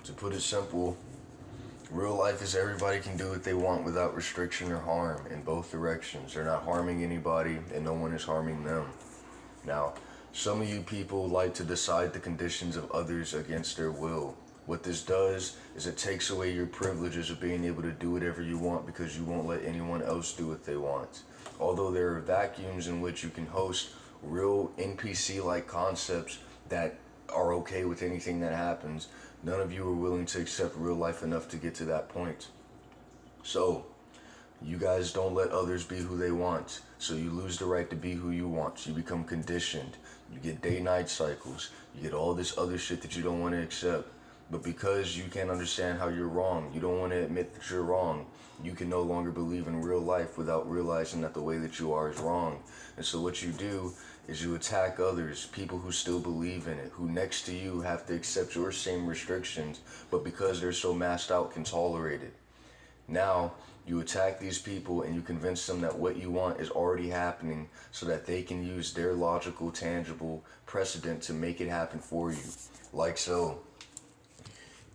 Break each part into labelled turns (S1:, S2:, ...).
S1: To put it simple, real life is everybody can do what they want without restriction or harm in both directions. They're not harming anybody and no one is harming them. Now, some of you people like to decide the conditions of others against their will. What this does is it takes away your privileges of being able to do whatever you want because you won't let anyone else do what they want. Although there are vacuums in which you can host real NPC-like concepts that are okay with anything that happens, none of you are willing to accept real life enough to get to that point. So, you guys don't let others be who they want, so you lose the right to be who you want. You become conditioned. You get day-night cycles. You get all this other shit that you don't want to accept. But because you can't understand how you're wrong, you don't want to admit that you're wrong, you can no longer believe in real life without realizing that the way that you are is wrong. And so what you do is you attack others, people who still believe in it, who next to you have to accept your same restrictions, but because they're so masked out can tolerate it. Now, you attack these people and you convince them that what you want is already happening so that they can use their logical, tangible precedent to make it happen for you. Like so.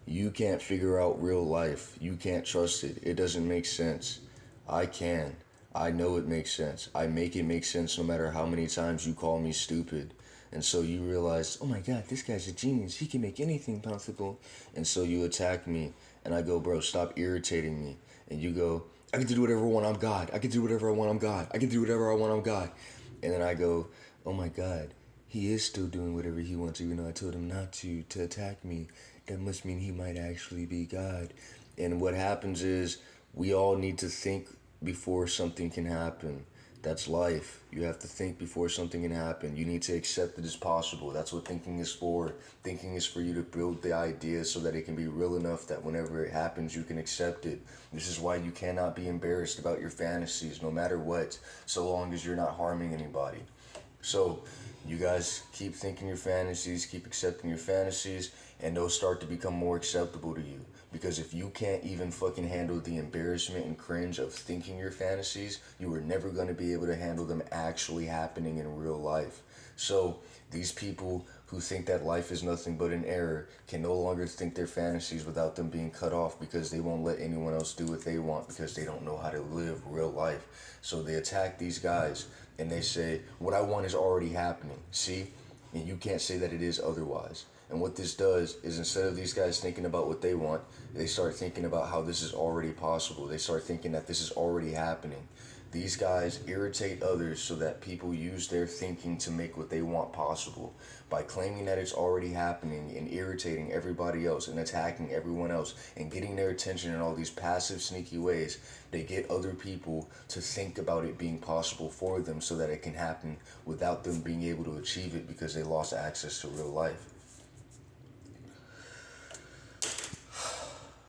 S1: You can't figure out real life. You can't trust it. It doesn't make sense. I can. I know it makes sense. I make it make sense no matter how many times you call me stupid. And so you realize, oh my God, this guy's a genius. He can make anything possible. And so you attack me. And I go, bro, stop irritating me. And you go, I can do whatever I want, I'm God. I can do whatever I want, I'm God. I can do whatever I want, I'm God. And then I go, oh my God, he is still doing whatever he wants, even though I told him not to attack me. That must mean he might actually be God. And what happens is we all need to think before something can happen. That's life. You have to think before something can happen. You need to accept that it's possible. That's what thinking is for. Thinking is for you to build the idea so that it can be real enough that whenever it happens, you can accept it. This is why you cannot be embarrassed about your fantasies, no matter what, so long as you're not harming anybody. So, you guys keep thinking your fantasies, keep accepting your fantasies, and they'll start to become more acceptable to you. Because if you can't even fucking handle the embarrassment and cringe of thinking your fantasies, you are never going to be able to handle them actually happening in real life. So, these people who think that life is nothing but an error can no longer think their fantasies without them being cut off because they won't let anyone else do what they want because they don't know how to live real life. So they attack these guys and they say, what I want is already happening. See? And you can't say that it is otherwise. And what this does is instead of these guys thinking about what they want, they start thinking about how this is already possible. They start thinking that this is already happening. These guys irritate others so that people use their thinking to make what they want possible. By claiming that it's already happening and irritating everybody else and attacking everyone else and getting their attention in all these passive, sneaky ways, they get other people to think about it being possible for them so that it can happen without them being able to achieve it because they lost access to real life.